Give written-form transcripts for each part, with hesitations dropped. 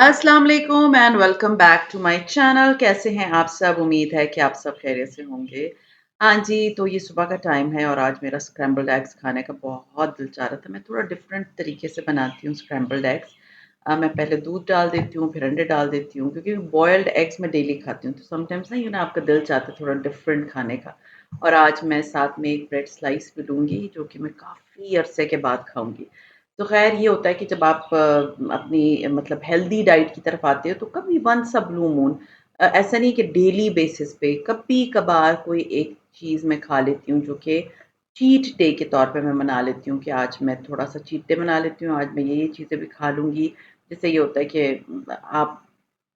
अस्सलाम वालेकुम and welcome back to my channel. कैसे हैं आप सब? उम्मीद है कि आप सब खैरियत से होंगे। हाँ जी, तो ये सुबह का टाइम है और आज मेरा स्क्रैम्बल्ड एग्स खाने का बहुत दिल चाह रहा था। मैं थोड़ा डिफरेंट तरीके से बनाती हूँ स्क्रैम्बल्ड एग्स। मैं पहले दूध डाल देती हूँ, फिर अंडे डाल देती हूँ क्योंकि बॉइल्ड एग्स मैं डेली खाती हूँ। तो समटाइम्स ना आपका दिल चाहता है थोड़ा डिफरेंट खाने का। और आज मैं साथ में एक ब्रेड स्लाइस भी लूँगी जो कि मैं काफ़ी अरसे के बाद खाऊँगी। तो ख़ैर ये होता है कि जब आप अपनी मतलब हेल्दी डाइट की तरफ आते हो तो कभी वन्स अ ब्लू मून ऐसा नहीं कि डेली बेसिस पे कभी-कभार कोई एक चीज़ मैं खा लेती हूँ जो कि चीट डे के तौर पे मैं मना लेती हूँ कि आज मैं थोड़ा-सा चीट डे मना लेती हूँ, आज मैं ये चीज़ें भी खा लूँगी। जिससे ये होता है कि आप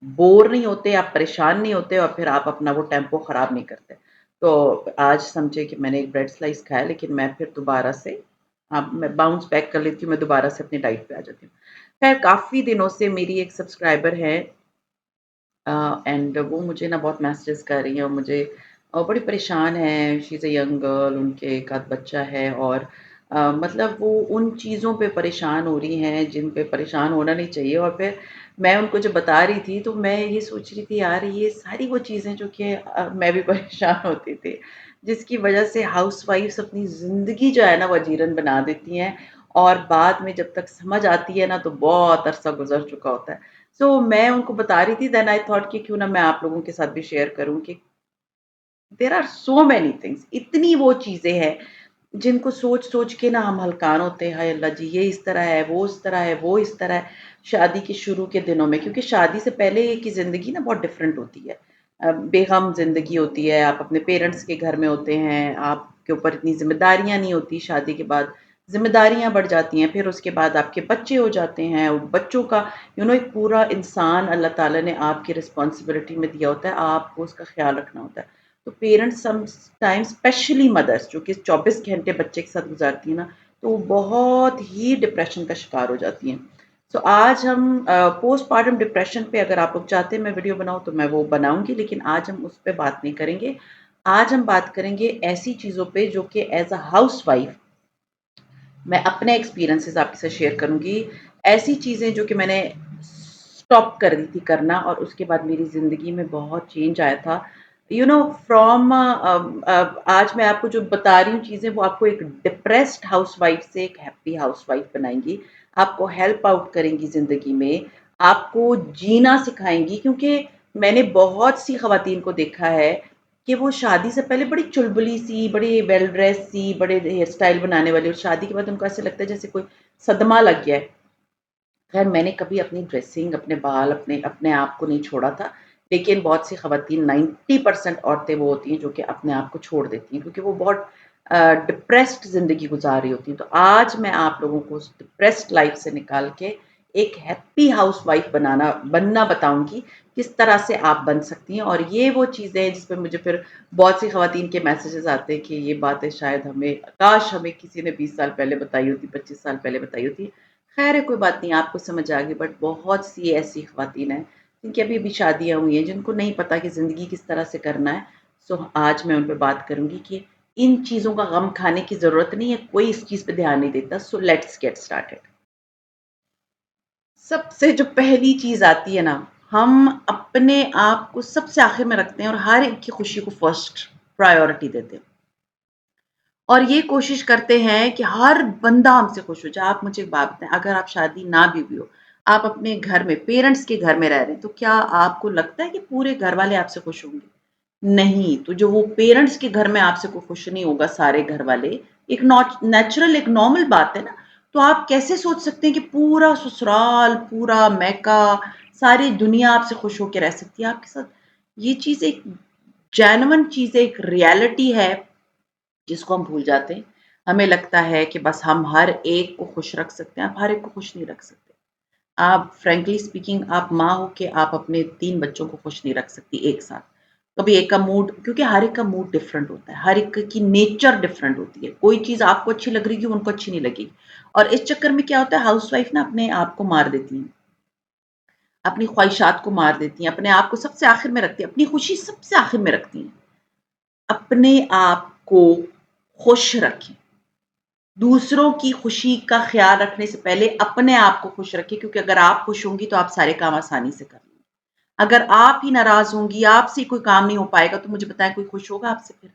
बोर नहीं होते, आप परेशान नहीं होते और फिर आप अपना वो टेम्पो ख़राब नहीं करते। तो आज समझे कि मैंने एक ब्रेड स्लाइस खाया लेकिन मैं फिर दोबारा से मैं बाउंस बैक कर लेती हूँ, मैं दोबारा से अपनी डाइट पे आ जाती हूँ। ख़ैर काफ़ी दिनों से मेरी एक सब्सक्राइबर है एंड वो मुझे ना बहुत मैसेजेस कर रही हैं और मुझे बड़ी परेशान है। She is a young girl, उनके एक आध बच्चा है और मतलब वो उन चीज़ों पे परेशान हो रही हैं जिन पे परेशान होना नहीं चाहिए। और फिर मैं उनको जब बता रही थी तो मैं ये सोच रही थी यार ये सारी वो चीज़ें जो कि मैं भी परेशान होती थी, जिसकी वजह से हाउसवाइफ्स अपनी ज़िंदगी जो है ना वो अजीरन बना देती हैं और बाद में जब तक समझ आती है ना तो बहुत अरसा गुज़र चुका होता है। सो मैं उनको बता रही थी देन आई थॉट कि क्यों ना मैं आप लोगों के साथ भी शेयर करूँ कि there are so many things, इतनी वो चीज़ें हैं जिनको सोच-सोच के ना हम हलकान होते हैं, हाय अल्लाह जी ये इस तरह है, वो इस तरह है, वो इस तरह है। शादी के शुरू के दिनों में क्योंकि शादी से पहले की ज़िंदगी ना बहुत डिफरेंट होती है। बेगम ज़िंदगी होती है, आप अपने पेरेंट्स के घर में होते हैं, आपके ऊपर इतनी ज़िम्मेदारियाँ नहीं होती, शादी के बाद ज़िम्मेदारियाँ बढ़ जाती हैं, फिर उसके बाद आपके बच्चे हो जाते हैं, बच्चों का एक पूरा इंसान अल्लाह ताला ने आपकी रिस्पॉन्सिबिलिटी में दिया होता है, आपको उसका ख़्याल रखना होता है। तो पेरेंट्स समटाइम्स स्पेशली मदर्स जो कि 24 घंटे बच्चे के साथ गुज़ारती हैं ना, तो वो बहुत ही डिप्रेशन का शिकार हो जाती हैं। सो आज हम पोस्टपार्टम डिप्रेशन पे अगर आप लोग चाहते हैं मैं वीडियो बनाऊँ तो मैं वो बनाऊँगी, लेकिन आज हम उस पे बात नहीं करेंगे। आज हम बात करेंगे ऐसी चीज़ों पे जो कि एज़ अ हाउसवाइफ़ मैं अपने एक्सपीरियंसेस आपके साथ शेयर करूँगी। ऐसी चीज़ें जो कि मैंने स्टॉप कर दी थी करना और उसके बाद मेरी ज़िंदगी में बहुत चेंज आया था। फ्रॉम आज मैं आपको जो बता रही हूँ चीज़ें वो आपको एक डिप्रेस्ड हाउसवाइफ़ से एक हैप्पी हाउसवाइफ़ बनाएँगी। आपको हेल्प आउट करेंगी ज़िंदगी में, आपको जीना सिखाएँगी क्योंकि मैंने बहुत सी ख़वातीन को देखा है कि वो शादी से पहले बड़ी चुलबुली सी, बड़ी वेल ड्रेस सी, बड़े हेयर स्टाइल बनाने वाली और शादी के बाद उनको ऐसा लगता है जैसे कोई सदमा लग गया है। खैर मैंने कभी अपनी ड्रेसिंग, अपने बाल, अपने अपने आप को नहीं छोड़ा था, लेकिन बहुत सी ख़वातीन 90% औरतें वो होती हैं जो कि अपने आप को छोड़ देती हैं क्योंकि वो बहुत डिप्रेस्ड ज़िंदगी गुज़ार रही होती हैं। तो आज मैं आप लोगों को उस डिप्रेस्ड लाइफ़ से निकाल के एक हैप्पी हाउसवाइफ़ बनना बताऊँगी, किस तरह से आप बन सकती हैं। और ये वो चीज़ें हैं जिस पे मुझे फिर बहुत सी ख़वातीन के मैसेजेस आते हैं कि ये बातें शायद हमें काश हमें किसी ने 20 साल पहले बताई होती, 25 साल पहले बताई होती। ख़ैर है कोई बात नहीं, आपको समझ आ गई, बट बहुत सी ऐसी ख़वातीन हैं जिनकी अभी-अभी शादियाँ हुई हैं, जिनको नहीं पता कि ज़िंदगी किस तरह से करना है। सो आज मैं उन पे बात करूँगी कि इन चीज़ों का गम खाने की ज़रूरत नहीं है, कोई इस चीज़ पे ध्यान नहीं देता। So let's get started. सबसे जो पहली चीज़ आती है ना, हम अपने आप को सबसे आखिर में रखते हैं और हर एक की खुशी को फर्स्ट प्रायोरिटी देते हैं। और ये कोशिश करते हैं कि हर बंदा हमसे खुश हो जाए। आप मुझे एक बात बताएँ, अगर आप शादी ना भी हुई हो, आप अपने घर में पेरेंट्स के घर में रह रहे हैं, तो क्या आपको लगता है कि पूरे घर वाले आपसे खुश होंगे? नहीं, तो जो वो पेरेंट्स के घर में आपसे कोई खुश नहीं होगा सारे घर वाले, एक नेचुरल एक नॉर्मल बात है ना। तो आप कैसे सोच सकते हैं कि पूरा ससुराल, पूरा मैका, सारी दुनिया आपसे खुश होके रह सकती है आपके साथ? ये चीज़ एक जेन्युइन चीज़ है, एक रियलिटी है जिसको हम भूल जाते हैं। हमें लगता है कि बस हम हर एक को खुश रख सकते हैं, आप हर एक को खुश नहीं रख सकते। आप फ्रैंकली स्पीकिंग आप माँ हो के आप अपने 3 बच्चों को खुश नहीं रख सकती एक साथ। कभी एक का मूड क्योंकि हर एक का मूड डिफरेंट होता है, हर एक की नेचर डिफरेंट होती है। कोई चीज़ आपको अच्छी लग रही है, उनको अच्छी नहीं लगेगी। और इस चक्कर में क्या होता है हाउसवाइफ ना अपने आप को मार देती हैं, अपनी ख्वाहिशात को मार देती हैं, अपने आप को सबसे आखिर में रखती हैं, अपनी खुशी सबसे आखिर में रखती हैं। अपने आप को खुश रखें। दूसरों की खुशी का ख्याल रखने से पहले अपने आप को खुश रखिए, क्योंकि अगर आप खुश होंगी तो आप सारे काम आसानी से कर लेंगे। अगर आप ही नाराज़ होंगी, आपसे कोई काम नहीं हो पाएगा, तो मुझे बताएँ कोई खुश होगा आपसे फिर?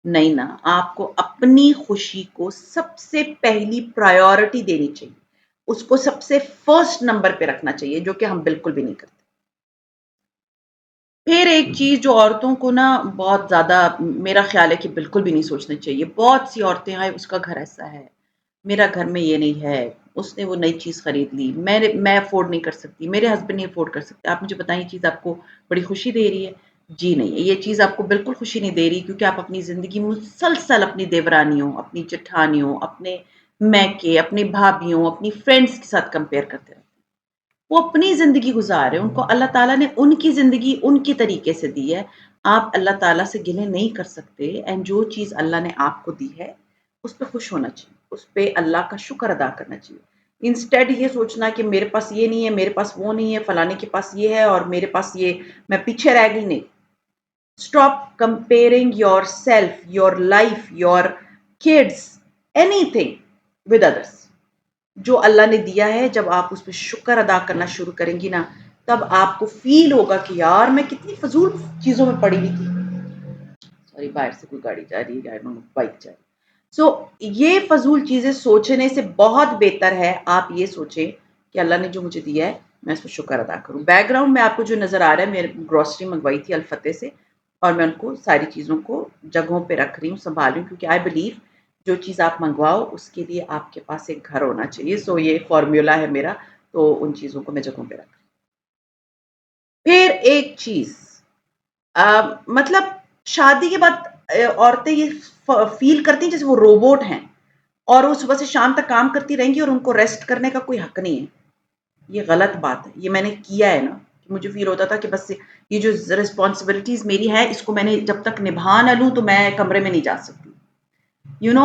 नहीं ना, आपको अपनी खुशी को सबसे पहली प्रायोरिटी देनी चाहिए। उसको सबसे फर्स्ट नंबर पे रखना चाहिए, जो कि हम बिल्कुल भी नहीं करते। फिर एक चीज़ जो औरतों को ना बहुत ज़्यादा मेरा ख़्याल है कि बिल्कुल भी नहीं सोचनी चाहिए। बहुत सी औरतें हैं, उसका घर ऐसा है, मेरा घर में ये नहीं है, उसने वो नई चीज़ खरीद ली, मैं अफ़ोर्ड नहीं कर सकती, मेरे हस्बैंड नहीं अफ़ोर्ड कर सकते। आप मुझे बताएँ ये चीज़ आपको बड़ी खुशी दे रही है? जी नहीं, ये चीज़ आपको बिल्कुल खुशी नहीं दे रही, क्योंकि आप अपनी ज़िंदगी मुसलसल अपनी देवरानियों, अपनी जेठानियों, अपने मैके, अपनी भाभियों, अपनी फ्रेंड्स के साथ कंपेयर करते रहते हैं। वो अपनी ज़िंदगी गुज़ार रहे हैं, उनको अल्लाह ताला ने उनकी ज़िंदगी उनकी तरीके से दी है। आप अल्लाह ताला से गिले नहीं कर सकते, एंड जो चीज़ अल्लाह ने आपको दी है, उस पे खुश होना चाहिए, उस पे अल्लाह का शुक्र अदा करना चाहिए। इंस्टेड ये सोचना कि मेरे पास ये नहीं है, मेरे पास वो नहीं है, फलाने के पास ये है और मेरे पास ये, मैं पीछे रह गई, नहीं। Stop comparing yourself, your life, your kids, anything with others. जो अल्लाह ने दिया है, जब आप उस पे शुक्र अदा करना शुरू करेंगी ना, तब आपको फ़ील होगा कि यार मैं कितनी फ़ज़ूल चीज़ों में पड़ी हुई थी। सॉरी, बाहर से कोई गाड़ी जा रही है, आई डोंट नो, बाइक जा रही है। सो ये फ़ज़ूल चीज़ें सोचने से बहुत बेहतर है आप ये सोचें कि अल्लाह ने जो मुझे दिया है, मैं इस पे शुक्र अदा करूँ। बैकग्राउंड में आपको जो नज़र आ रहा है, मैंने ग्रोसरी मँगवाई थी अल-फतेह से, और मैं उनको सारी चीज़ों को जगहों पे रख रही हूँ, सँभाल रही हूँ, क्योंकि आई बिलीव जो चीज़ आप मँगवाओ उसके लिए आपके पास एक घर होना चाहिए। सो ये फ़ॉर्मूला है मेरा, तो उन चीज़ों को मैं जगहों पे रख रही हूँ। फिर एक चीज़, मतलब शादी के बाद औरतें ये फ़ील करती हैं जैसे वो रोबोट हैं, और वो सुबह से शाम तक काम करती रहेंगी और उनको रेस्ट करने का कोई हक नहीं है। ये गलत बात है। ये मैंने किया है ना, कि मुझे फ़ील होता था कि बस ये जो रिस्पॉन्सिबिलिटीज़ मेरी हैं, इसको मैंने जब तक निभा ना लूँ, तो मैं कमरे में नहीं जा सकती। You know,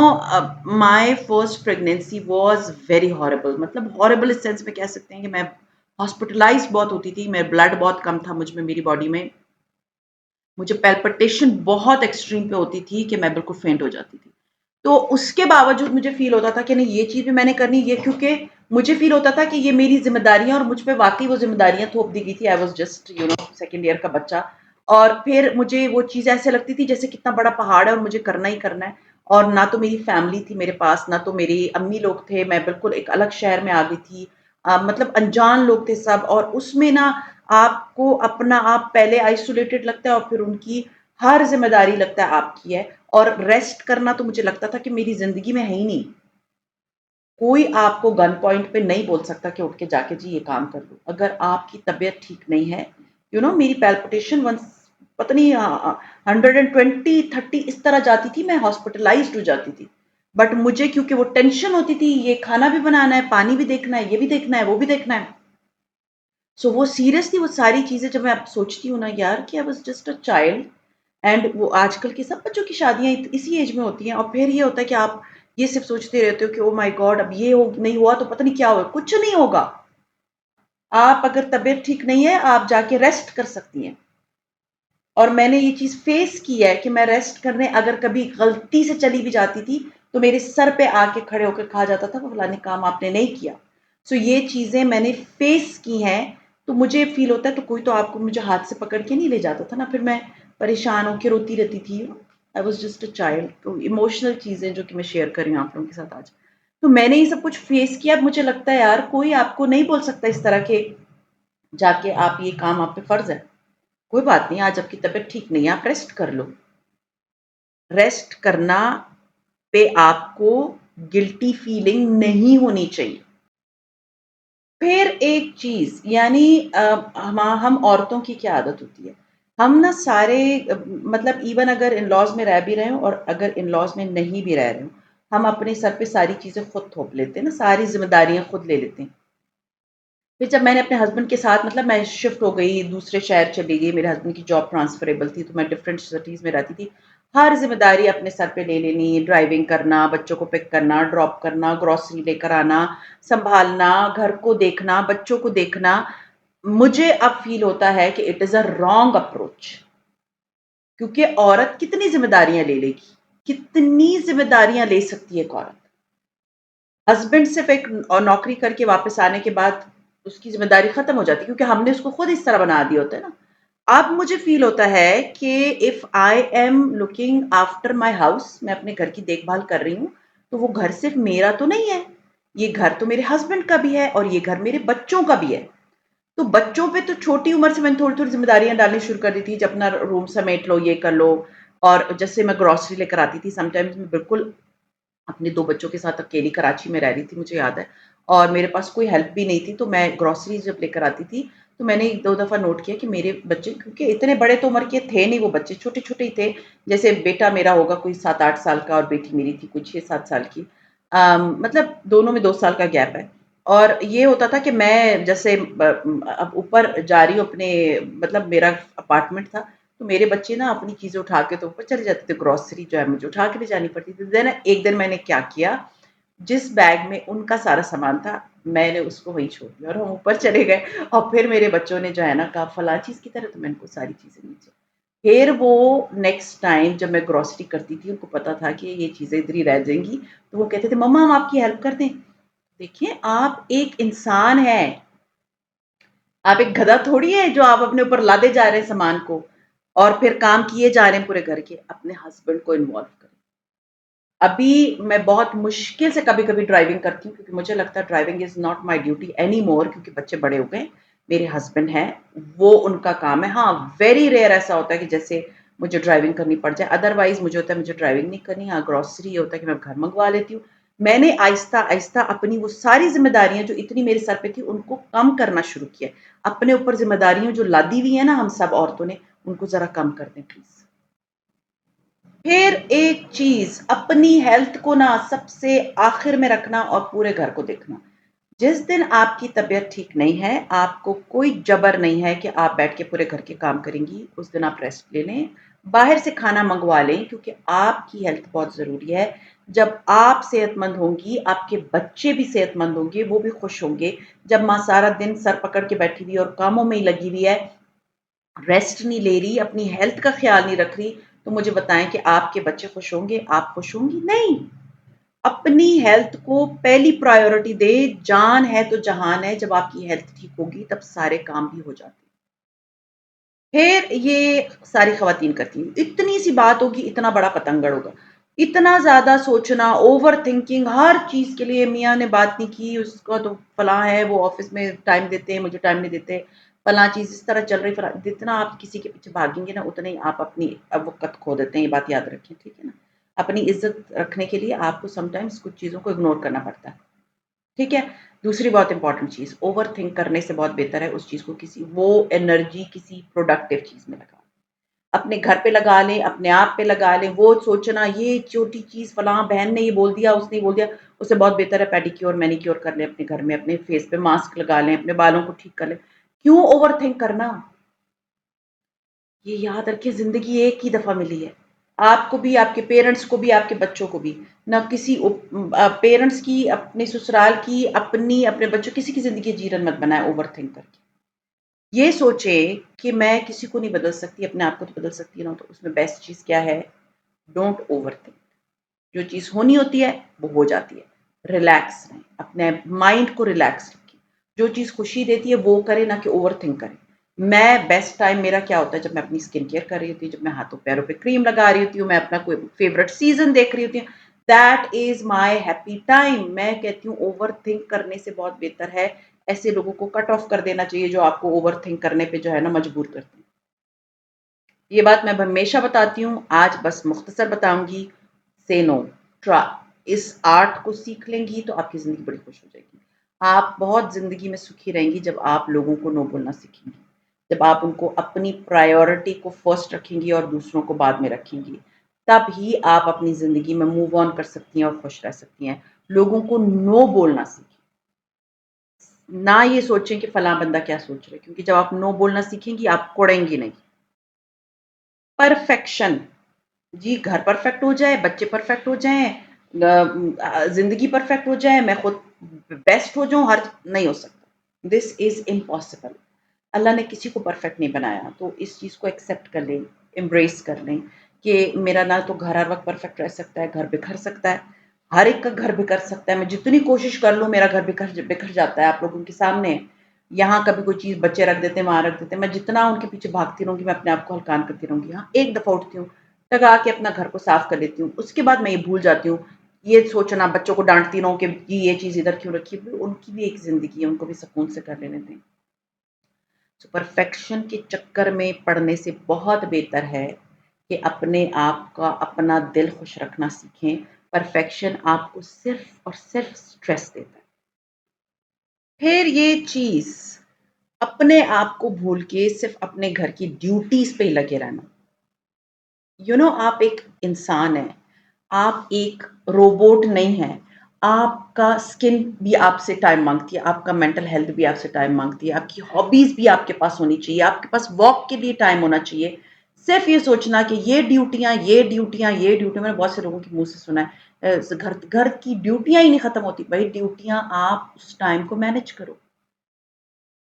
my first pregnancy was very horrible, मतलब हॉरिबल इस सेंस में कह सकते हैं कि मैं हॉस्पिटलाइज़्ड बहुत होती थी, मेरा ब्लड बहुत कम था मुझ में, मेरी बॉडी में। मुझे पैल्पिटेशन बहुत एक्सट्रीम पे होती थी कि मैं बिल्कुल फेंट हो जाती थी। तो उसके बावजूद मुझे फ़ील होता था कि नहीं, ये चीज़ भी मैंने करनी है, क्योंकि मुझे फ़ील होता था कि ये मेरी ज़िम्मेदारियाँ, और मुझ पे वाक़ई वो ज़िम्मेदारियाँ थोप दी गई थी। I was just second year का बच्चा, और फिर मुझे वो चीज़ ऐसे लगती थी जैसे कितना बड़ा पहाड़ है और मुझे करना ही करना है। और ना तो मेरी फैमिली थी मेरे पास, ना तो मेरी अम्मी लोग थे, मैं बिल्कुल एक अलग शहर में आ गई थी। मतलब अनजान लोग थे सब, और उसमें ना आपको अपना आप पहले आइसोलेटेड लगता है, और फिर उनकी हर ज़िम्मेदारी लगता है आपकी है, और रेस्ट करना तो मुझे लगता था कि मेरी ज़िंदगी में है ही नहीं। कोई आपको गन पॉइंट पे नहीं बोल सकता कि उठ के जाके जी ये काम कर लो। अगर आपकी तबीयत ठीक नहीं है, मेरी पैल्पिटेशन वन्स पता नहीं 120, 30 इस तरह जाती थी, मैं हॉस्पिटलाइज़्ड हो जाती थी। बट मुझे क्योंकि वो टेंशन होती थी, ये खाना भी बनाना है, पानी भी देखना है, ये भी देखना है, वो भी देखना है। सो वो सीरियसली वो सारी चीज़ें जब मैं अब सोचती हूँ ना यार, कि I was just a child, and वो आजकल के सब बच्चों की शादियाँ इसी एज में होती हैं, और फिर ये होता है कि आप ये सिर्फ़ सोचते रहते हो कि ओह माय गॉड, अब ये हो नहीं हुआ तो पता नहीं क्या होगा। कुछ नहीं होगा। आप अगर तबीयत ठीक नहीं है, आप जाके रेस्ट कर सकती हैं। और मैंने ये चीज़ फेस की है कि मैं रेस्ट करने अगर कभी गलती से चली भी जाती थी, तो मेरे सर पे आके खड़े होकर कहा जाता था, फलाने काम आपने नहीं किया। सो ये चीज़ें मैंने फेस की हैं, तो मुझे फ़ील होता है, तो कोई तो आपको मुझे हाथ से पकड़ के नहीं ले जाता था ना, फिर मैं परेशान होके रोती रहती थी। I was just a child. तो इमोशनल चीज़ें जो कि मैं शेयर कर रही हूँ आप लोगों के साथ आज। तो मैंने ये सब कुछ फेस किया। अब मुझे लगता है यार, कोई आपको नहीं बोल सकता इस तरह के जाके आप ये काम आप पे फ़र्ज़ है। कोई बात नहीं, आज आपकी तबीयत ठीक नहीं है, आप रेस्ट कर लो। रेस्ट करना पे आपको गिल्टी फीलिंग नहीं होनी चाहिए। फिर एक चीज़, यानी हम औरतों की क्या आदत होती है, हम ना सारे मतलब इवन अगर इन-लॉज़ में रह भी रहे हो और अगर इन-लॉज़ में नहीं भी रह रहे हो, हम अपने सर पे सारी चीज़ें खुद थोप लेते हैं ना, सारी ज़िम्मेदारियाँ खुद ले लेते हैं। फिर जब मैंने अपने हस्बैंड के साथ, मतलब मैं शिफ्ट हो गई, दूसरे शहर चली गई, मेरे हस्बैंड की जॉब ट्रांसफरेबल थी, तो मैं डिफरेंट सिटीज़ में रहती थी। हर ज़िम्मेदारी अपने सर पे ले लेनी, ड्राइविंग करना, बच्चों को पिक करना, ड्रॉप करना, ग्रोसरी लेकर आना, सँभालना, घर को देखना, बच्चों को देखना। मुझे अब फ़ील होता है कि it is a wrong approach, क्योंकि औरत कितनी ज़िम्मेदारियाँ ले लेगी? कितनी ज़िम्मेदारियाँ ले सकती है एक औरत? हस्बैंड सिर्फ एक नौकरी करके वापस आने के बाद उसकी ज़िम्मेदारी ख़त्म हो जाती है क्योंकि हमने उसको खुद इस तरह बना दिया होता है ना। अब मुझे फ़ील होता है कि if I am looking after my house, मैं अपने घर की देखभाल कर रही हूँ, तो वो घर सिर्फ मेरा तो नहीं है। ये घर तो मेरे हस्बैंड का भी है और ये घर मेरे बच्चों का भी है। तो बच्चों पे तो छोटी उम्र से मैंने थोड़ी-थोड़ी ज़िम्मेदारियाँ डालनी शुरू कर दी थी, जब अपना रूम समेट लो, ये कर लो। और जैसे मैं ग्रोसरी लेकर आती थी, समटाइम्स मैं बिल्कुल अपने 2 बच्चों के साथ अकेली कराची में रह रही थी, मुझे याद है। और मेरे पास कोई हेल्प भी नहीं थी, तो मैं ग्रोसरीज़ जब लेकर आती थी, तो मैंने 1-2 दफ़ा नोट किया कि मेरे बच्चे, क्योंकि इतने बड़े तो उम्र के थे नहीं वो बच्चे, छोटे-छोटे ही थे। जैसे बेटा मेरा होगा कोई 7-8 साल का और बेटी मेरी थी कुछ 6-7 साल की। मतलब दोनों में 2 साल का गैप है। और ये होता था कि मैं जैसे अब ऊपर जा रही हूँ अपने, मतलब मेरा अपार्टमेंट था, तो मेरे बच्चे ना अपनी चीज़ें उठा के तो ऊपर चले जाते थे, ग्रोसरी जो है मुझे उठा के ले जानी पड़ती थी। देन एक दिन मैंने क्या किया, जिस बैग में उनका सारा सामान था, मैंने उसको वहीं छोड़ दिया और हम ऊपर चले गए। और फिर मेरे बच्चों ने जो है ना कहा फलाँ चीज़ की तरह, तो मैंने उनको सारी चीज़ें नीचे। फिर वो नेक्स्ट टाइम जब मैं ग्रोसरी करती थी, उनको पता था कि ये चीज़ें इधर ही रह जाएँगी, तो वो कहते थे, "मम्मा हम आपकी हेल्प कर दें?" देखिए, आप एक इंसान हैं, आप एक गधा थोड़ी हैं जो आप अपने ऊपर लादे जा रहे हैं सामान को और फिर काम किए जा रहे हैं पूरे घर के। अपने हस्बैंड को इन्वॉल्व करें। अभी मैं बहुत मुश्किल से कभी-कभी ड्राइविंग करती हूँ क्योंकि मुझे लगता है driving is not my duty any more, क्योंकि बच्चे बड़े हो गए। मेरे हस्बैंड हैं, वो उनका काम है। हाँ, वेरी रेयर ऐसा होता है कि जैसे मुझे ड्राइविंग करनी पड़ जाए, अदरवाइज़ मुझे होता है मुझे ड्राइविंग नहीं करनी। हाँ, ग्रोसरी ये होता है कि मैं घर मँगवा लेती हूँ। मैंने आहिस्ता-आहिस्ता अपनी वो सारी ज़िम्मेदारियाँ जो इतनी मेरे सर पे थी, उनको कम करना शुरू किया। अपने ऊपर ज़िम्मेदारियाँ जो लादी हुई हैं ना हम सब औरतों ने, उनको ज़रा कम कर दें प्लीज़। फिर एक चीज़, अपनी हेल्थ को ना सबसे आखिर में रखना और पूरे घर को देखना। जिस दिन आपकी तबीयत ठीक नहीं है, आपको कोई जबर नहीं है कि आप बैठ के पूरे घर के काम करेंगी, उस दिन आप रेस्ट ले लें। बाहर से खाना मँगवा लें क्योंकि आपकी हेल्थ बहुत ज़रूरी है। जब आप सेहतमंद होंगी, आपके बच्चे भी सेहतमंद होंगे, वो भी खुश होंगे। जब माँ सारा दिन सर पकड़ के बैठी हुई है और कामों में ही लगी हुई है, रेस्ट नहीं ले रही, अपनी हेल्थ का ख़्याल नहीं रख रही, तो मुझे बताएँ कि आपके बच्चे खुश होंगे, आप खुश होंगी? नहीं। अपनी हेल्थ को पहली प्रायोरिटी दें, जान है तो जहान है, जब आपकी हेल्थ ठीक होगी तब सारे काम भी हो जाते हैं। फिर ये सारी ख़वातीन करती हैं, इतनी सी बात होगी, इतना बड़ा पतंगड़ होगा। इतना ज़्यादा सोचना, ओवरथिंकिंग, हर चीज़ के लिए मियाँ ने बात नहीं की, उसका तो फलाँ है, वो ऑफ़िस में टाइम देते हैं, मुझे टाइम नहीं देते। फलाँ चीज़ इस तरह चल रही, फलाँ जितना आप किसी के पीछे भागेंगे ना, उतना ही आप अपनी वक़्त खो देते हैं, ये बात याद रखें, ठीक है ना? अपनी इज़्ज़त रखने के लिए आपको समटाइम्स कुछ चीज़ों को इग्नोर करना पड़ता है। ठीक है? दूसरी बहुत इम्पोर्टेंट चीज़, ओवरथिंक करने से बहुत बेहतर है उस चीज़ को किसी वो एनर्जी किसी प्रोडक्टिव चीज़ में लगाओ। अपने घर पे लगा लें, अपने आप पे लगा लें, वो सोचना ये छोटी चीज़ फलाँ बहन ने ये बोल दिया, उसने ये बोल दिया, उससे बहुत बेहतर है पेडिक्योर, मैनीक्योर कर लें अपने घर में, अपने फेस पे मास्क लगा लें, अपने बालों को ठीक कर लें। क्यों ओवरथिंक करना? ये याद रखिए ज़िंदगी एक ही दफ़ा मिली है। आपको भी, आपके पेरेंट्स को भी, आपके बच्चों को भी। ना किसी पेरेंट्स की, अपने ससुराल की, अपनी, अपने बच्चों किसी की ज़िंदगी जीलन मत बनाएँ ओवरथिंक करके। ये सोचें कि मैं किसी को नहीं बदल सकती, अपने आप को तो बदल सकती हूँ ना, तो उसमें बेस्ट चीज़ क्या है? Don't overthink. जो चीज़ होनी होती है, वो हो जाती है। रिलैक्स रहें, अपने माइंड को रिलैक्स रखें। जो चीज़ खुशी देती है, वो करें, ना कि ओवरथिंक करें। मैं बेस्ट टाइम मेरा क्या होता है, जब मैं अपनी स्किन केयर कर रही होती हूँ, जब मैं हाथों-पैरों पे क्रीम लगा रही होती हूँ, मैं अपना कोई फ़ेवरेट सीज़न देख रही होती हूँ, that is my happy time. मैं कहती हूँ ओवरथिंक करने से बहुत बेहतर है, ऐसे लोगों को कट ऑफ कर देना चाहिए, जो आपको ओवरथिंक करने पे जो है ना मजबूर करते हैं। ये बात मैं हमेशा बताती हूँ, आज बस मुख्तसर बताऊँगी, से नो, ट्रा इस आर्ट को सीख लेंगी तो आपकी ज़िंदगी बड़ी खुश हो जाएगी। आप बहुत ज़िंदगी में सुखी रहेंगी जब आप लोगों को नो बोलना सीखेंगी। जब आप उनको अपनी प्रायोरिटी को फर्स्ट रखेंगी और दूसरों को बाद में रखेंगी, तब ही आप अपनी ज़िंदगी में मूव ऑन कर सकती हैं और खुश रह सकती हैं। लोगों को नो बोलना सीखें। ना ये सोचें कि फलाँ बंदा क्या सोच रहा है, क्योंकि जब आप नो बोलना सीखेंगी, आप कुढ़ेंगी नहीं। परफेक्शन, जी, घर परफेक्ट हो जाए, बच्चे परफेक्ट हो जाएँ, ज़िंदगी परफेक्ट हो जाए, मैं खुद बेस्ट हो जाऊँ, हर नहीं हो सकता। This is impossible. अल्लाह ने किसी को परफेक्ट नहीं बनाया, तो इस चीज़ को एक्सेप्ट कर लें, एम्ब्रेस कर लें कि मेरा ना तो घर हर वक़्त परफेक्ट रह सकता है, घर बिखर सकता है। हर एक का घर बिखर सकता है, मैं जितनी कोशिश कर लूँ मेरा घर बिखर बिखर जाता है आप लोगों के सामने। यहाँ कभी कोई चीज़ बच्चे रख देते हैं, वहाँ रख देते हैं, मैं जितना उनके पीछे भागती रहूँगी, मैं अपने आप को हलकान करती रहूँगी। हाँ, एक दफ़ा उठती हूँ, टगा के अपना घर को साफ कर लेती हूँ, उसके बाद मैं ये भूल जाती हूँ, ये सोचना बच्चों को डाँटती रहूँ कि ये चीज़ इधर क्यों रखी है, उनकी भी एक ज़िंदगी है, उनको भी सुकून से कर लेने दें। तो परफेक्शन के चक्कर में पड़ने से बहुत बेहतर है कि अपने आप का अपना दिल खुश रखना सीखें। परफेक्शन आपको सिर्फ और सिर्फ स्ट्रेस देता है। फिर ये चीज़ अपने आप को भूल के सिर्फ अपने घर की ड्यूटीज पे ही लगे रहना। आप एक इंसान हैं, आप एक रोबोट नहीं हैं। आपका स्किन भी आपसे टाइम माँगती है, आपका मेंटल हेल्थ भी आपसे टाइम माँगती है, आपकी हॉबीज़ भी आपके पास होनी चाहिए, आपके पास वॉक के लिए टाइम होना चाहिए। सिर्फ़ ये सोचना कि ये ड्यूटियाँ मैंने बहुत से लोगों के मुँह से सुना है घर घर की ड्यूटियाँ ही नहीं खत्म होती। भई ड्यूटियाँ आप उस टाइम को मैनेज करो।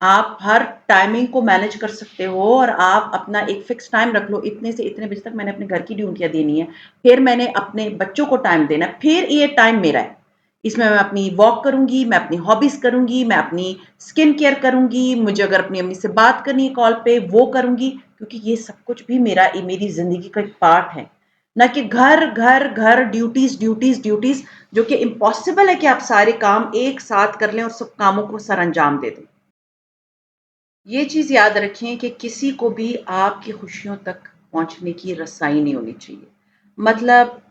आप हर टाइमिंग को मैनेज कर सकते हो और आप अपना एक फिक्स टाइम रख लो, इतने से इतने बजे तक मैंने अपने घर की ड्यूटियाँ देनी है, फिर मैंने अपने बच्चों को टाइम देना है, फिर ये टाइम मेरा है। इसमें मैं अपनी वॉक करूँगी, मैं अपनी हॉबीज़ करूँगी, मैं अपनी स्किन केयर करूँगी, मुझे अगर अपनी अम्मी से बात करनी है कॉल पे, वो करूँगी, क्योंकि ये सब कुछ भी मेरी ज़िंदगी का एक पार्ट है। ना कि घर, घर, घर, ड्यूटीज़, ड्यूटीज़, ड्यूटीज़, जो कि इम्पॉसिबल है कि आप सारे काम एक साथ कर लें और सब कामों को सरअंजाम दे दें। ये चीज़ याद रखें कि किसी को भी आपकी खुशियों तक पहुँचने की रसाई नहीं होनी चाहिए। मतलब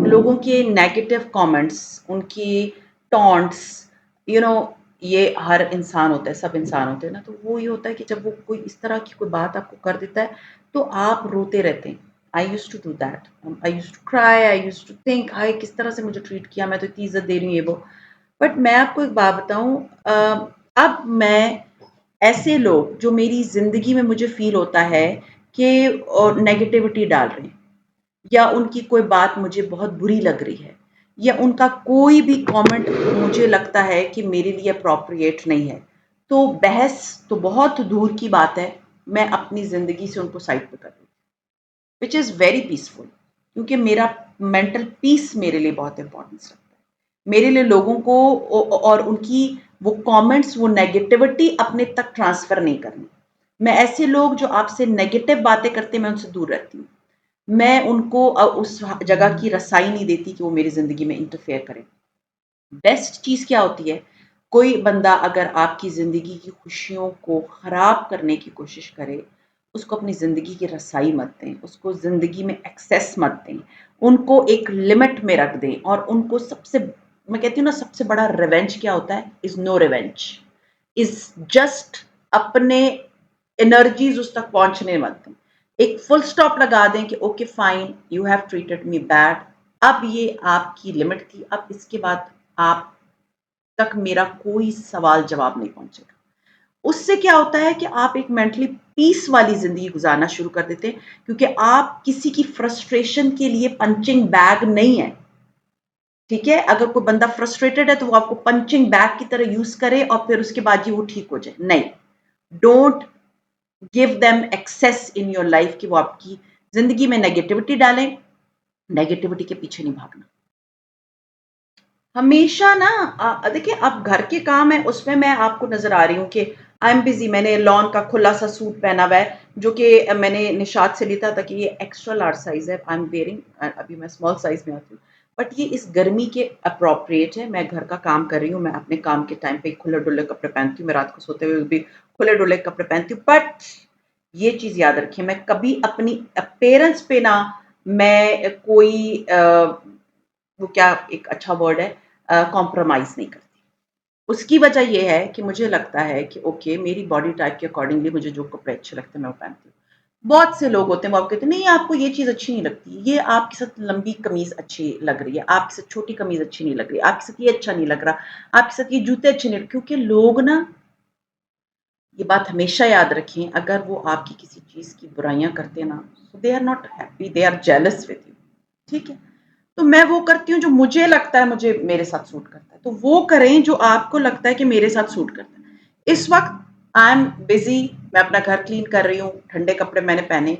लोगों के नेगेटिव कमेंट्स, उनकी टॉन्ट्स, यू नो ये हर इंसान होता है, सब इंसान होते हैं ना, तो वो ये होता है कि जब वो कोई इस तरह की कोई बात आपको कर देता है, तो आप रोते रहते हैं। I used to do that. I used to cry, I used to think हाय किस तरह से मुझे ट्रीट किया, मैं तो इतनी इज़्ज़त दे रही हूँ ये वो। बट मैं आपको एक बात बताऊँ अब मैं ऐसे लोग जो मेरी ज़िंदगी में मुझे फ़ील होता है कि नेगेटिविटी डाल रहे हैं या उनकी कोई बात मुझे बहुत बुरी लग रही है या उनका कोई भी कमेंट मुझे लगता है कि मेरे लिए अप्रोप्रिएट नहीं है, तो बहस तो बहुत दूर की बात है, मैं अपनी ज़िंदगी से उनको साइड पे कर दूँ, व्हिच इज़ वेरी पीसफुल, क्योंकि मेरा मेंटल पीस मेरे लिए बहुत इम्पोर्टेंस रखता है। मेरे लिए लोगों को और उनकी वो कमेंट्स, वो नेगेटिविटी अपने तक ट्रांसफ़र नहीं करनी। मैं ऐसे लोग जो आपसे नेगेटिव बातें करते हैं, मैं उनसे दूर रहती हूँ। मैं उनको उस जगह की रसाई नहीं देती कि वो मेरी ज़िंदगी में इंटरफेयर करें। बेस्ट चीज़ क्या होती है? कोई बंदा अगर आपकी ज़िंदगी की खुशियों को ख़राब करने की कोशिश करे, उसको अपनी ज़िंदगी की रसाई मत दें, उसको ज़िंदगी में एक्सेस मत दें, उनको एक लिमिट में रख दें और उनको सबसे मैं कहती हूँ ना सबसे बड़ा रिवेंज क्या होता है? Is no revenge, is just अपने एनर्जीज़ उस तक पहुँचने मत दें। एक फुल स्टॉप लगा दें कि okay fine, you have treated me bad, अब ये आपकी लिमिट थी, अब इसके बाद आप तक मेरा कोई सवाल जवाब नहीं पहुंचेगा। उससे क्या होता है कि आप एक मेंटली पीस वाली जिंदगी गुजारना शुरू कर देते हैं, क्योंकि आप किसी की फ्रस्ट्रेशन के लिए पंचिंग बैग नहीं है। ठीक है, अगर कोई बंदा फ्रस्ट्रेटेड है तो वो आपको पंचिंग बैग की तरह यूज करे और फिर उसके बाद ही वो ठीक हो जाए, नहीं। Don't give them access in your life कि वो आपकी जिंदगी में नेगेटिविटी डालें। नेगेटिविटी के पीछे नहीं भागना। हमेशा ना देखिए अब घर के काम है उसमें मैं आपको नज़र आ रही हूँ कि आई एम बिज़ी। मैंने लॉन का खुला सा सूट पहना हुआ है जो कि मैंने निशात से लिया था ताकि ये एक्स्ट्रा लार्ज साइज़ है, आई एम वेयरिंग, अभी मैं स्मॉल साइज़ में आती हूँ। बट ये इस गर्मी के अप्रोप्रिएट है, मैं घर का काम कर रही हूँ, मैं अपने काम के टाइम पे खुले-डुले कपड़े पहनती हूँ, मैं रात को सोते हुए भी खुले-डुले कपड़े पहनती हूँ। बट ये चीज़ याद रखिए, मैं कभी अपनी अपीयरेंस पे ना मैं कोई वो क्या एक अच्छा वर्ड है, कॉम्प्रोमाइज़ नहीं करती। उसकी वजह ये है कि मुझे लगता है कि ओके मेरी बॉडी टाइप के अकॉर्डिंगली मुझे जो कपड़े अच्छे लगते हैं मैं वो पहनती हूँ। बहुत से लोग होते हैं वो आपको कहते हैं नहीं आपको ये चीज़ अच्छी नहीं लगती, ये आपके साथ लंबी कमीज़ अच्छी लग रही है, आपके साथ छोटी कमीज़ अच्छी नहीं लग रही, आपके साथ ये अच्छा नहीं लग रहा, आपके साथ ये जूते अच्छे नहीं, क्योंकि लोग ना ये बात हमेशा याद रखें, अगर वो आपकी किसी चीज़ की बुराइयाँ करते हैं ना, so they are not happy, they are jealous with you. ठीक है? तो मैं वो करती हूँ जो मुझे लगता है मुझे मेरे साथ सूट करता है। तो वो करें जो आपको लगता है कि मेरे साथ सूट करता है। इस वक़्त आई एम बिज़ी, मैं अपना घर क्लीन कर रही हूँ, ठंडे कपड़े मैंने पहने।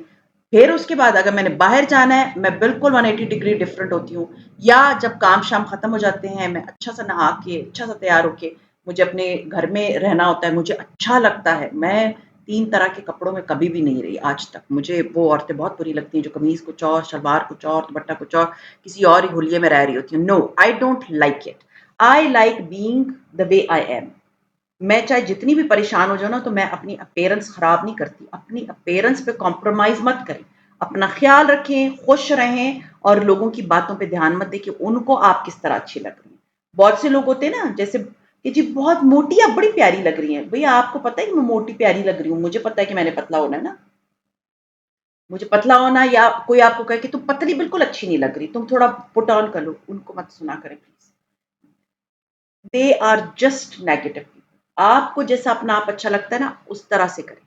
फिर उसके बाद अगर मैंने बाहर जाना है, मैं बिल्कुल 180 डिग्री डिफरेंट होती हूँ। या जब काम शाम खत्म हो जाते हैं, मैं अच्छा सा नहा के, अच्छा सा तैयार होके, मुझे अपने घर में रहना होता है, मुझे अच्छा लगता है। मैं 3 तरह के कपड़ों में कभी भी नहीं रही आज तक। मुझे वो औरतें बहुत बुरी लगती हैं जो कमीज़ कुछ और, शलवार कुछ और, दुपट्टा कुछ और, किसी और ही हुलिये में रह रही होती हूँ। No, I don't like it. I like being the way I am. मैं चाहे जितनी भी परेशान हो जाऊँ ना, तो मैं अपनी अपीयरेंस खराब नहीं करती। अपनी अपीयरेंस पे कॉम्प्रोमाइज़ मत करें। अपना ख्याल रखें, खुश रहें और लोगों की बातों पे ध्यान मत दें कि उनको आप किस तरह अच्छी लग रही हैं। बहुत से लोग होते हैं ना, जैसे कि जी बहुत मोटी आप बड़ी प्यारी लग रही हैं। भैया आपको पता है कि मैं मोटी प्यारी लग रही हूँ, मुझे पता है कि मैंने पतला होना है ना। मुझे पतला होना या कोई आपको कहे कि तुम पतली बिल्कुल अच्छी नहीं लग रही, तुम थोड़ा पुट ऑन कर लो, उनको मत सुना करें please. They are just negative people. आपको जैसा अपना आप अच्छा लगता है ना, उस तरह से करें।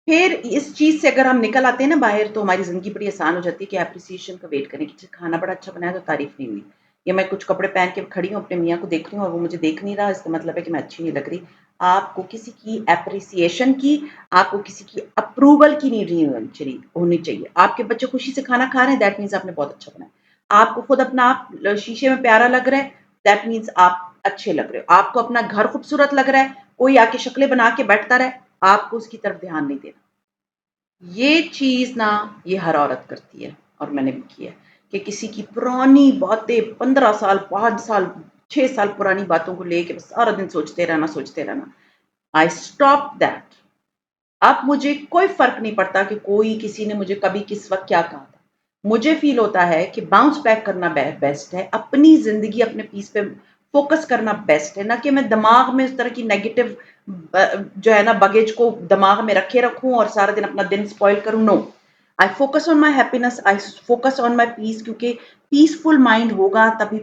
फिर इस चीज़ से अगर हम निकल आते हैं ना बाहर, तो हमारी ज़िंदगी बड़ी आसान हो जाती है कि एप्रिसिएशन का वेट करें कि अच्छा खाना बड़ा अच्छा बनाया तो तारीफ़ नहीं हुई, या मैं कुछ कपड़े पहन के खड़ी हूँ अपने मियाँ को देख रही हूँ और वो मुझे देख नहीं रहा, इसका मतलब है कि मैं अच्छी नहीं लग रही। आपको किसी की एप्रिसिएशन की, आपको किसी की अप्रूवल की नहीं होनी चाहिए। आपके बच्चे खुशी से खाना खा रहे हैं, दैट मीन्स आपने बहुत अच्छा बनाया। आपको खुद अपना आप शीशे में प्यारा लग रहा है, दैट मीन्स आप अच्छे लग रहे हो। आपको अपना घर खूबसूरत लग रहा है, कोई आके शक्लें बना के बैठता रहे, आपको उसकी तरफ ध्यान नहीं देना। ये चीज़ ना, ये हर औरत करती है और मैंने भी की है कि किसी की पुरानी बातें 15 साल, 5 साल, 6 साल पुरानी बातों को लेके बस सारा दिन सोचते रहना, सोचते रहना। I stop that. अब मुझे कोई फ़र्क नहीं पड़ता कि कोई किसी ने मुझे कभी किस वक़्त क्या कहा था। मुझे फ़ील होता है कि बाउंस बैक करना बेस्ट है, अपनी ज़िंदगी अपने पीस पे फ़ोकस करना बेस्ट है, ना कि मैं दिमाग में इस तरह की नेगेटिव जो है ना बगेज को दिमाग में रखे रखूँ और सारा दिन अपना दिन स्पॉइल करूँ, no. I focus on my happiness, I focus on my peace, क्योंकि पीसफुल माइंड होगा तभी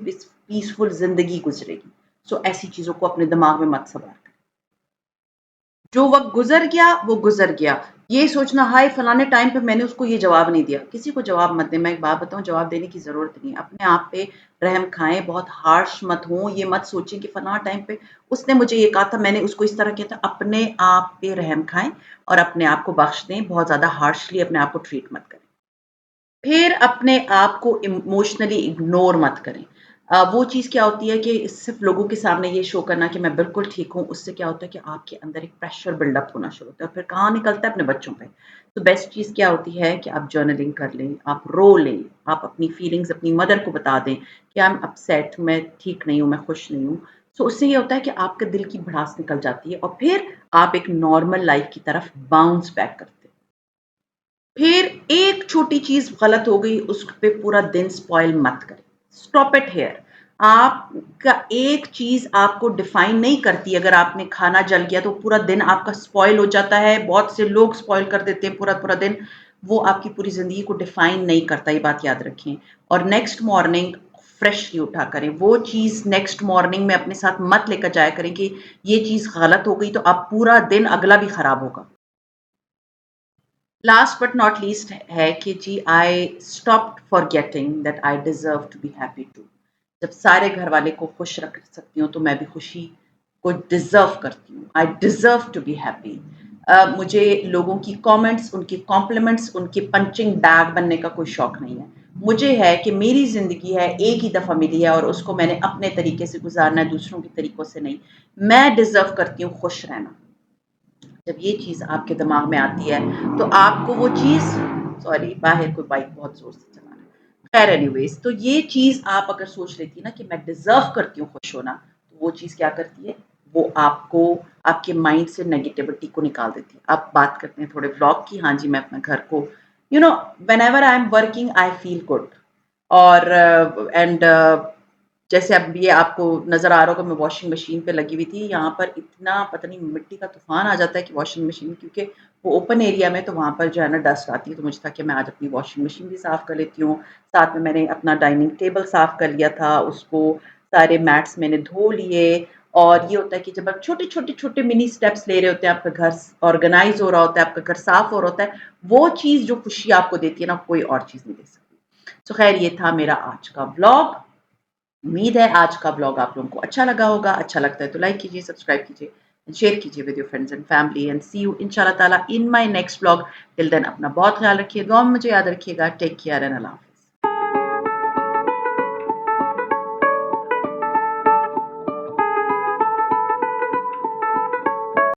पीसफुल ज़िंदगी गुज़रेगी। सो ऐसी चीज़ों को अपने दिमाग में मत सवार। जो वक़्त गुज़र गया, वो गुज़र गया। ये सोचना हाय फलाने टाइम पे मैंने उसको ये जवाब नहीं दिया। किसी को जवाब मत दें। मैं एक बात बताऊँ, जवाब देने की ज़रूरत नहीं है। अपने आप पे रहम खाएँ, बहुत हार्श मत हों। ये मत सोचें कि फलाँ टाइम पे उसने मुझे ये कहा था, मैंने उसको इस तरह किया था। अपने आप पे रहम खाएँ और अपने आप को बख्श दें। बहुत ज़्यादा हार्शली अपने आप को ट्रीट मत करें। फिर अपने आप को इमोशनली इग्नोर मत करें। वो चीज़ क्या होती है कि सिर्फ़ लोगों के सामने ये शो करना कि मैं बिल्कुल ठीक हूँ, उससे क्या होता है कि आपके अंदर एक प्रेशर बिल्डअप होना शुरू होता है और फिर कहाँ निकलता है अपने बच्चों पे। तो बेस्ट चीज़ क्या होती है कि आप जर्नलिंग कर लें, आप रो लें, आप अपनी फीलिंग्स अपनी मदर को बता दें कि आई एम अपसेट, मैं ठीक नहीं हूँ, मैं खुश नहीं हूँ। सो उससे ये होता है कि आपके दिल की भड़ास निकल जाती है और फिर आप एक नॉर्मल लाइफ़ की तरफ बाउंस बैक करते हैं। फिर एक छोटी चीज़ गलत हो गई, उस पे पूरा दिन स्पॉइल मत करें। Stop it here. आपका एक चीज़ आपको डिफाइन नहीं करती। अगर आपने खाना जल गया तो पूरा दिन आपका स्पॉइल हो जाता है। बहुत से लोग स्पॉइल कर देते हैं पूरा-पूरा दिन। वो आपकी पूरी ज़िंदगी को डिफाइन नहीं करता, ये बात याद रखें। और नेक्स्ट मॉर्निंग फ्रेशली उठा करें। वो चीज़ नेक्स्ट मॉर्निंग में अपने साथ मत लेकर जाया करें कि ये चीज़ गलत हो गई तो अब पूरा दिन अगला भी खराब होगा। लास्ट बट नॉट लीस्ट है कि जी I stopped forgetting that I deserve to be happy too. जब सारे घर वाले को खुश रख सकती हूँ तो मैं भी खुशी को डिजर्व करती हूँ। I deserve to be happy. मुझे लोगों की कमेंट्स, उनकी कॉम्प्लीमेंट्स, उनके पंचिंग बैग बनने का कोई शौक नहीं है। मुझे है कि मेरी ज़िंदगी है, एक ही दफ़ा मिली है और उसको मैंने अपने तरीके से गुजारना है, दूसरों के तरीकों से नहीं। मैं डिजर्व करती हूँ खुश रहना। जब ये चीज़ आपके दिमाग में आती है, तो आपको वो चीज़, सॉरी बाहर कोई बाइक बहुत ज़ोर से चला रहा है। खैर एनीवेज़, तो ये चीज़ आप अगर सोच लेती ना कि मैं डिज़र्व करती हूँ खुश होना, तो वो चीज़ क्या करती है, वो आपको आपके माइंड से नेगेटिविटी को निकाल देती है। अब बात करते हैं थोड़े व्लॉग की। हाँ जी, मैं अपने घर को whenever I am working I feel good. और एंड जैसे अब ये आपको नज़र आ रहा होगा, मैं वॉशिंग मशीन पे लगी हुई थी। यहाँ पर इतना पता नहीं मिट्टी का तूफ़ान आ जाता है कि वॉशिंग मशीन, क्योंकि वो ओपन एरिया में, तो वहाँ पर जो है ना डस्ट आती है। तो मुझे था कि मैं आज अपनी वॉशिंग मशीन भी साफ़ कर लेती हूँ। साथ में मैंने अपना डाइनिंग टेबल साफ़ कर लिया था, उसको सारे मैट्स मैंने धो लिए। और ये होता है कि जब आप छोटे-छोटे मिनी स्टेप्स ले रहे होते हैं, आपका घर ऑर्गेनाइज़ हो रहा होता है, आपका घर साफ़ हो रहा होता है, वो चीज़ जो खुशी आपको देती है ना, कोई और चीज़ नहीं दे सकती। तो ख़ैर ये था मेरा आज का व्लॉग। उम्मीद है आज का ब्लॉग आप लोगों को अच्छा लगा होगा। अच्छा लगता है तो लाइक कीजिए, सब्सक्राइब कीजिए। शेयर कीजिए with your friends and family and see you इंशाल्लाह ताला in my next vlog. Till then अपना बहुत ख्याल रखिए, दुआ में मुझे याद रखिएगा। टेक केयर एंड अल्लाह हाफ़िज़।